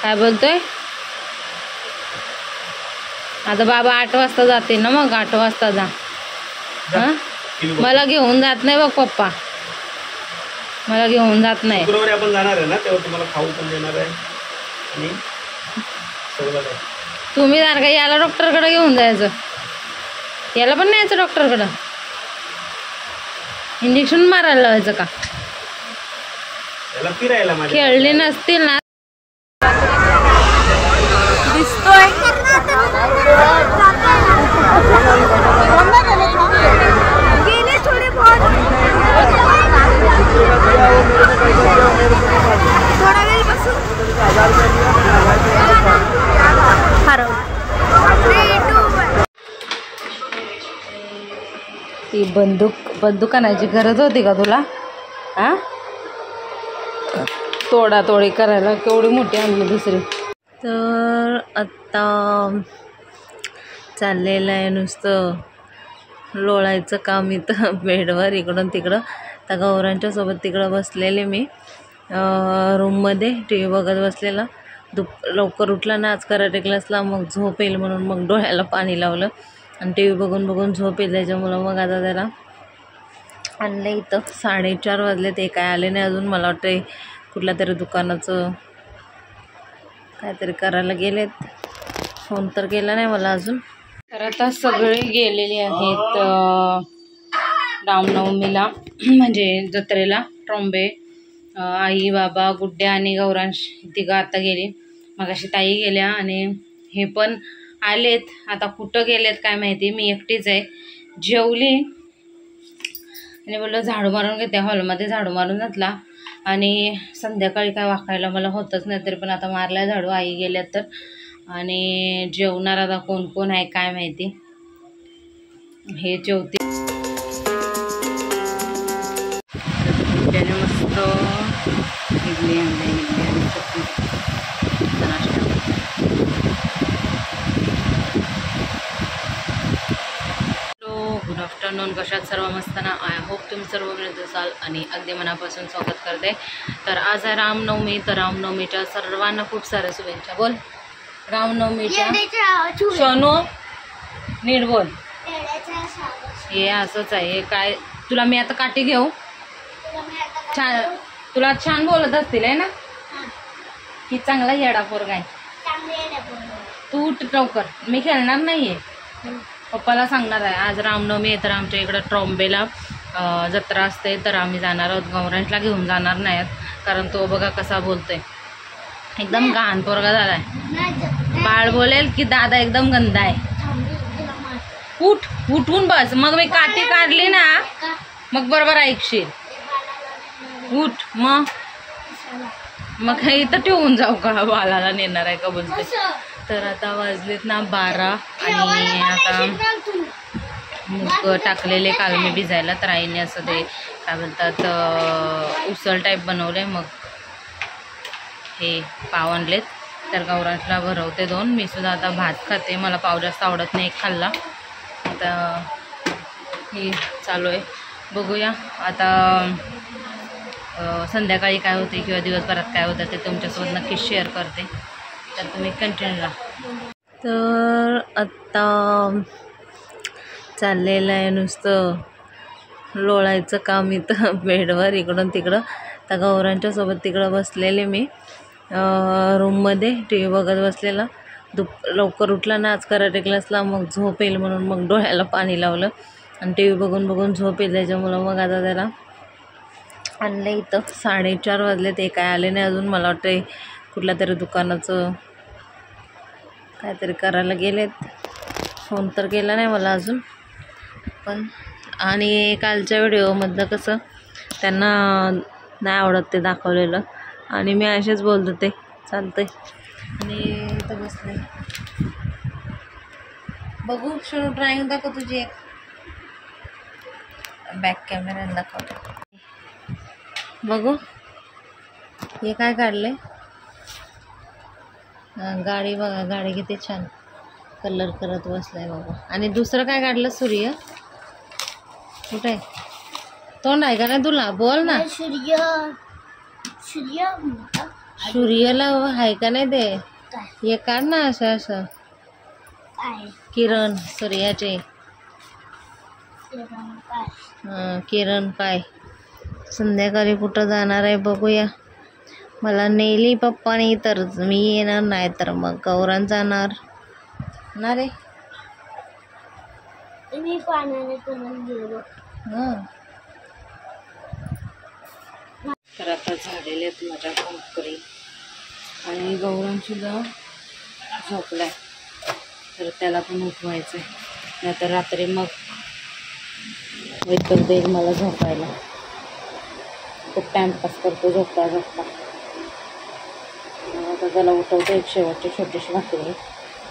काय बोलतोय? आता बाबा 8 वाजता जाते ना, मग 8 वाजता जा. हां मला घेऊन जात नाही बघ पप्पा, मला घेऊन जात नाही. शुक्रवारी आपण जाणार आहे ना, तेव्हा तुम्हाला खाऊ पण देणार आहे आणि सगळं काय. तुम्ही जाणार का? याला डॉक्टरकडे घेऊन जायचं, याला पण न्यायचं डॉक्टरकडं. इंजेक्शन मारायला लावायचं का? याला फिरायला माझ्या खेळले नसतील ना. दिसतोय ती बंदूक आणायची गरज होती का तुला? हा तोडातोडी करायला केवढी मोठी आणली दुसरी. तर आत्ता चाललेलं आहे नुसतं लोळायचं काम इथं बेडवर, इकडून तिकडं. त्या गौरांच्या सोबत तिकडं बसलेले मी रूममध्ये टी व्ही बघत बसलेला. लवकर उठला ना आज कराटे क्लासला, मग झोप येईल म्हणून मग डोळ्याला पाणी लावलं आणि टी व्ही बघून बघून झोप येईल त्याच्यामुळं मग आता त्याला आणलं इथं. 4:30 वाजले, ते काय आले नाही अजून. मला वाटतं कुठल्या तरी दुकानाचं काहीतरी करायला गेलेत, फोन तर केला नाही मला अजून. तर आता सगळे गेलेले आहेत रामनवमीला, म्हणजे जत्रेला. ट्रॉम्बे, आई, बाबा, गुड्ड्या आणि गौरांश तिघं आता गेली. मगाशी ताई गेल्या आणि हे पण आलेत. आता कुठं गेलेत काय माहिती, मी एकटीच आहे. जेवली आणि बोललं झाडू मारून घेते, हॉलमध्ये झाडू मारून घातला. आणि संध्याकाळी काय वाकायला मला होतच नाही, तरी पण आता मारला झाडू, आई गेल्यात तर. आणि जेवणार आता कोण कोण आहे काय माहिती. हे जेवते त्याने मस्त इडली आणली, इडली आणि चटणी नाश्ता. Good afternoon. कशात सर्व मस्त ना? आय होप तुम्ही सर्व मिळत असाल आणि अगदी मनापासून स्वागत करते. तर आज आहे रामनवमी, तर रामनवमीच्या सर्वांना खूप साऱ्या शुभेच्छा. बोल रामनवमीच्या. सोनू नीट बोल. हे असंच आहे, हे काय तुला मी आता काठी घेऊ? छान, तुला छान बोलत असतील आहे ना की चांगला येडा पोरगा आहे. तू उठ लवकर, मी खेळणार नाहीये. पप्पाला सांगणार आहे आज रामनवमी आहे, तर आमच्या इकडं ट्रॉम्बेला जत्रा असते, तर आम्ही जाणार आहोत. गौरांशला घेऊन जाणार नाहीत, कारण तो बघा कसा बोलतोय, एकदम घाण पोरगा झालाय. बाळ बोलेल की दादा एकदम गंदा आहे. उठून बस, मग मी काठी काढली ना मग बरोबर ऐकशील. उठ मग इथं ठेवून जाऊ का? बाळाला नेणार आहे का बोलते. तर आता वाजलेत ना 12 आणि आता मूग टाकलेले काल मी भिजायला. तर आईने असं ते काय बोलतात उसळ टाईप बनवले, मग हे पाव आणलेत. तर गौरांशला भरवते 2, मी सुद्धा आता भात खाते. मला पाव जास्त आवडत नाही, एक खाल्ला. आता हे चालू आहे, बघूया आता संध्याकाळी काय होते किंवा दिवसभरात काय होतं ते तुमच्यासोबत नक्कीच शेअर करते, तर तुम्ही कंटिन्यू राहा. तर आत्ता चाललेलं आहे नुसतं लोळायचं काम इथं बेडवर, इकडून तिकडं. त्या गौरांच्या सोबत तिकडं बसलेले मी रूममध्ये टी व्ही बघत बसलेला. लवकर उठला ना आज कराटे क्लासला, मग झोप येईल म्हणून मग डोळ्याला पाणी लावलं आणि टी व्ही बघून बघून झोप येईल त्याच्यामुळं मग आता त्याला आणलं इथं. 4:30 वाजले, ते काय आले नाही अजून. मला वाटतं कुठल्या तरी दुकानाचं काहीतरी करायला गेलेत, फोन तर केला नाही मला अजून. पण आणि कालच्या व्हिडिओमधलं कसं त्यांना नाही आवडत ते दाखवलेलं, आणि मी असेच बोलत होते चालतंय. आणि इथं बसले, बघू शुरू ड्रॉइंग दाखव तुझी एक, बॅक कॅमेऱ्याने दाखवते. बघू हे काय काढले, गाडी बघा, गाडी किती छान कलर करत बसलाय बाबा. आणि दुसरं काय काढलं, सूर्य कुठे आहे? तोंड आहे का नाही तुला? बोल ना. सूर्य सूर्याला आहे का नाही ते हे काढ ना असं असं किरण सूर्याचे किरण काय संध्याकाळी कुठं जाणार आहे बघूया. मला नेली पप्पानी तर मी येणार नाही तर मग गौरान जाणार ना रे. मी पाण्याने तुम्हाला गेलो. तर आता झालेले आहेत माझ्या भाकरी आणि गौरान सुद्धा झोपलाय तर त्याला पण उठवायचंय नाहीतर रात्री मग वैकल देईल मला झोपायला. खूप टाइमपास करतो झोपता झोपता. आता त्याला उठवते एक शेवटची छोटीशी भाकरी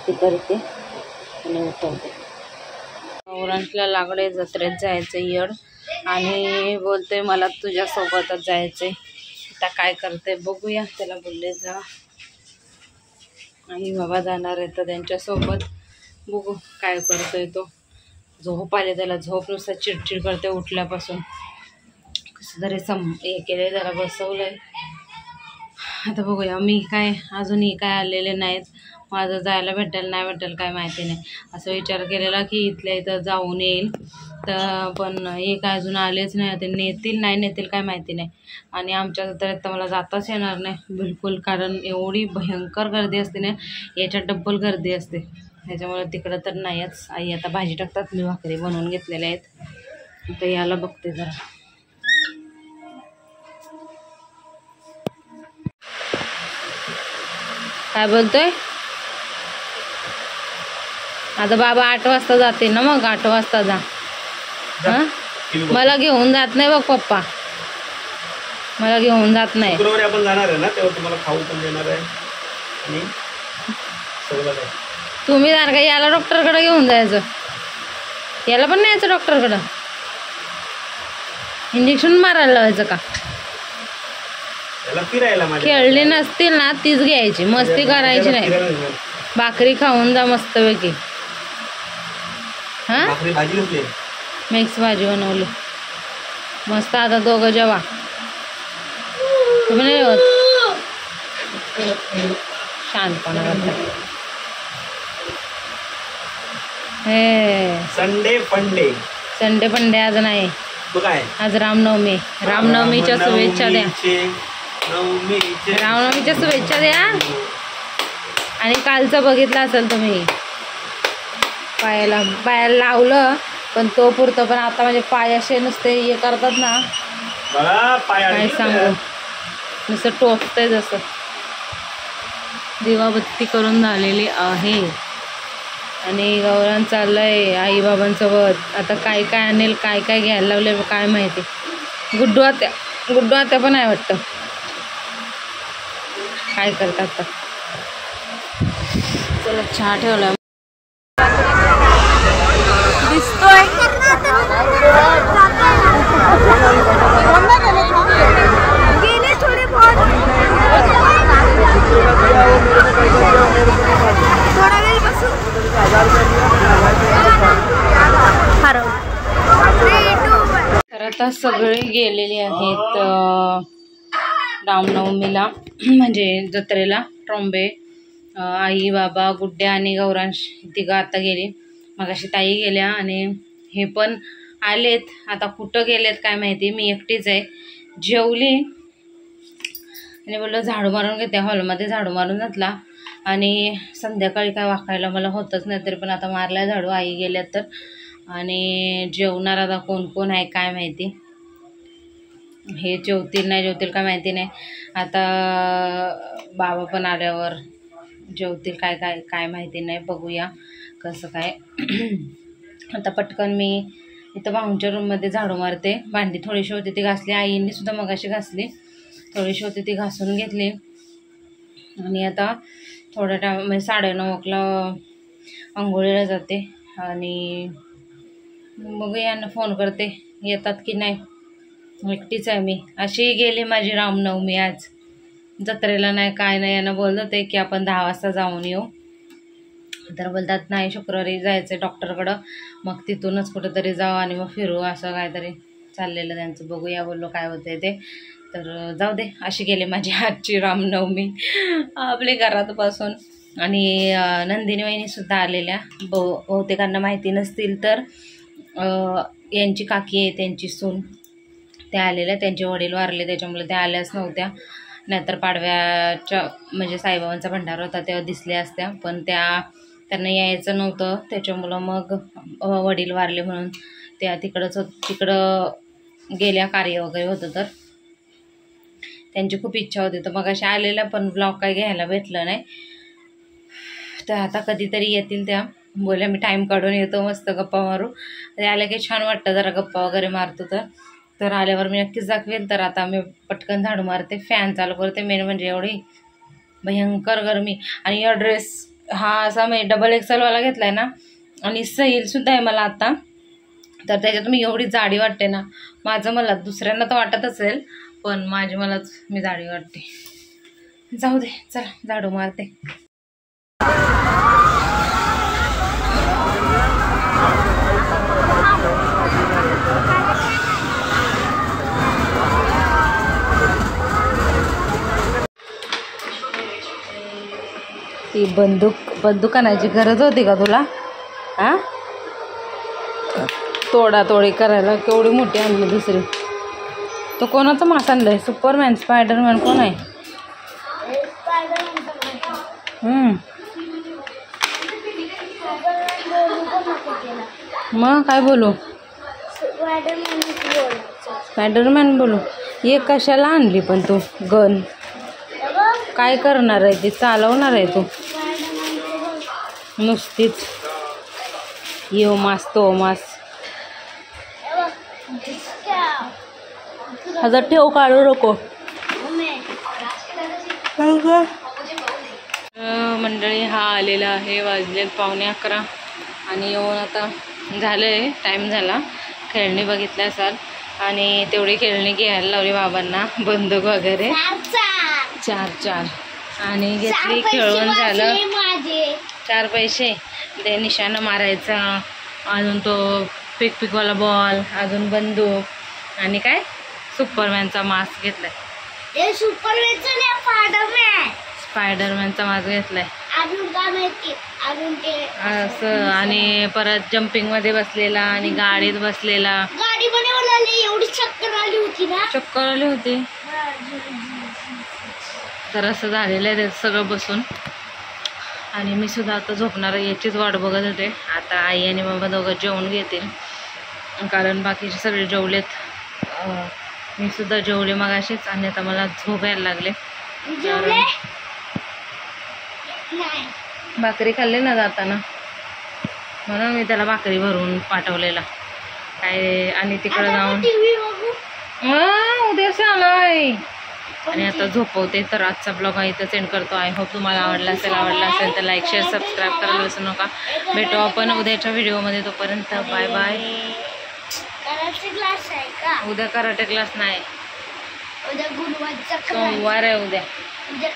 ती करते आणि उठवते. गौरांशला लागले जत्रेत जायचं येड आणि बोलते मला तुझ्यासोबतच जायचंय. आता काय करते बघूया. त्याला बोलले जा आई बाबा जाणार आहे तर त्यांच्यासोबत बघू काय करतोय तो. झोप आले त्याला झोप नुसतं चिडचिड करते उठल्यापासून. कसं तरी हे केलं त्याला बसवलंय. आता बघूया. मी काय अजूनही काय आलेले नाहीत. माझं जायला भेटेल नाही भेटेल काय माहिती नाही. असं विचार केलेला की इथल्या इथं जाऊन येईल तर पण हे काय अजून आलेच नाही. ते नेतील नाही नेतील काय माहिती नाही. आणि आमच्या जत्रेत तर मला जाताच येणार नाही बिलकुल कारण एवढी भयंकर गर्दी असते ना याच्यात डब्बल गर्दी असते. त्याच्यामुळे तिकडं तर नाहीच. आई आता भाजी टाकतात मी भाकरी बनवून घेतलेल्या आहेत. तर याला बघते जरा. काय बोलतोय आता बाबा 8 वाजता जाते ना मग 8 वाजता जा. मला घेऊन जात नाही बघ पप्पा मला घेऊन जात नाही. शुक्रवारी आपण जाणार आहे ना तेव्हा तुम्हाला खाऊ पण देणार आहे आणि सगळं काय. तुम्ही जाणार का याला डॉक्टरकडे घेऊन जायचं. याला पण न्यायचं डॉक्टरकडं. इंजेक्शन मारायला लावायचं का. खेळली नसतील ना तीच घ्यायची मस्ती करायची नाही. भाकरी खाऊन जा मस्तपैकी. हा मिक्स भाजी बनवली मस्त. आता दोघं जेवा. तुम्ही नाही होत शांतपणा करता. हे संडे पंडे आज नाही. आज रामनवमी. रामनवमीच्या शुभेच्छा द्या. रामनवमीच्या शुभेच्छा द्या. आणि कालचं बघितलं असेल तुम्ही पायाला लावलं पण तो पुरतं पण आता म्हणजे पाय असे नुसते हे करतात ना काय सांगू नुसतं टोचतंय जसं. दिवाबत्ती करून झालेली आहे आणि गौरान चाललंय आई बाबांसोबत. आता काय काय आणेल काय काय घ्यायला लावले काय माहिती. गुड्डू आत्या पण आहे वाटतं. काय करतात आता. चला चहा ठेवला दिसतोय. गेले थोडे थोडा वेळ बसू. तर आता सगळे गेलेले आहेत रामनवमीला म्हणजे जत्रेला. ट्रॉम्बे आई बाबा गुड्ड्या आणि गौरांश तिघं आता गेली. मगाशी ताई गेल्या आणि हे पण आलेत. आता कुठं गेलेत काय माहिती. मी एकटीच आहे. जेवली आणि बोललं झाडू मारून घेते. हॉलमध्ये झाडू मारून घातला आणि संध्याकाळी काय वाकायला मला होतच नाही तरी पण आता मारला झाडू. आई गेल्यात तर. आणि जेवणार आता कोण कोण आहे काय माहिती. हे जेवतील नाही जेवतील काय माहिती नाही. आता बाबा पण आल्यावर जेवतील काय काय काय माहिती नाही. बघूया कसं काय. आता पटकन मी इथं भाऊंच्या रूममध्ये झाडू मारते. भांडी थोडीशी होती ती घासली. आईंनी सुद्धा मगाशी घासली. थोडीशी होती ती घासून घेतली आणि आता थोड्या टाइम म्हणजे 9:30ला आंघोळीला जाते आणि मग यांना फोन करते येतात की नाही. एकटीच आहे मी. अशी गेली माझी रामनवमी आज. जत्रेला नाही काय नाही. यांना बोलत होते की आपण 10 वाजता जाऊन येऊ तर बोलतात नाही शुक्रवारी जायचं आहे डॉक्टरकडं मग तिथूनच कुठंतरी जाऊ आणि मग फिरू असं काहीतरी चाललेलं त्यांचं. बघूया बोललो काय होतं ते. तर जाऊ दे, अशी गेली माझी आजची रामनवमी आपल्या घरापासून. आणि नंदिनी वहिनीसुद्धा आलेल्या, बहुतेकांना माहिती नसतील तर यांची काकी आहे, त्यांची सून, त्या आलेल्या. त्यांचे वडील वारले त्याच्यामुळे त्या आल्याच नव्हत्या, नाहीतर पाडव्याच्या म्हणजे साईबाबांचा भंडारा होता तेव्हा दिसल्या असत्या, पण त्यांना यायचं नव्हतं त्याच्यामुळं मग वडील वारले म्हणून त्या तिकडं गेल्या, कार्य वगैरे होतं तर त्यांची खूप इच्छा होती. तर मग अशा आलेल्या, पण ब्लॉग काही घ्यायला भेटलं नाही. तर आता कधीतरी येतील त्या. बोलल्या मी टाईम काढून येतो, मस्त गप्पा मारू. ते आल्या की छान वाटतं जरा गप्पा वगैरे मारतो. तर आल्यावर मी नक्कीच दाखवेल. तर आता मी पटकन झाडू मारते, फॅन चालू करते. मेन म्हणजे एवढी भयंकर गरमी. आणि या ड्रेस हा असा मी डबल XL वाला घेतला आहे ना, आणि सैलसुद्धा आहे मला आता. तर त्याच्यात मी एवढी जाडी वाटते ना, माझं मला, दुसऱ्यांना तर वाटत असेल पण मलाच मी जाडी वाटते. जाऊ दे, चला झाडू मारते. ती बंदूक आणायची गरज होती का तुला? हा, तोडातोडी करायला केवढी मोठी आणली दुसरी. तो कोणाचा मास आणलाय? सुपरमॅन, स्पायडरमॅन कोण आहे? मग काय बोलू? स्पायडरमॅन बोलू. हे कशाला आणली पण तू गन? काय करणार आहे ती? चालवणार आहे तू नुसतीच? यो मास तो मास. हजार ठेव, काढू नको. मंडळी हा आलेला आहे, वाजलेत 11:15 आणि येऊन आता झालं आहे, टाईम झाला. खेळणी बघितल्या असाल, आणि तेवढी खेळणी घ्यायला लावली बाबांना, बंदूक वगैरे 4 आणि घेतली, खेळून झालं. 4 पैसे ते निशाणं मारायचा, अजून तो पिकवाला बॉल, अजून बंदूक, आणि काय सुपरमॅनचा मास्क घेतलाय. स्पायडरमॅनचा मास्क घेतलाय असं. आणि परत जम्पिंग मध्ये बसलेला आणि गाडीत बसलेला. गाडी एवढी चक्कर आली होती. तर असं झालेलं आहे सगळं बसून. आणि मी सुद्धा आता झोपणार याचीच वाट बघत होते. आता आई आणि बाबा दोघं जेवून घेतील, कारण बाकीचे सगळे जेवलेत. मी सुद्धा जेवले मगाशीच, आणि आता मला झोप यायला लागले. भाकरी खाल्ली ना जाताना, म्हणून मी त्याला भाकरी भरून पाठवलेला काय. आणि तिकडे जाऊन उद्या आलाय. आणि आता झोपवते. तर आजचा ब्लॉग इथं सेंड करतो. आय होप तुम्हाला आवडला असेल तर लाईक, शेअर, सबस्क्राईब करायला विसरू नका. भेटू आपण उद्याच्या व्हिडिओमध्ये. तोपर्यंत बाय बाय. उद्या कराटे क्लास नाही, उद्या गुरुवारचा सोमवार आहे. उद्या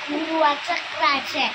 गुरुवारचा क्लास आहे.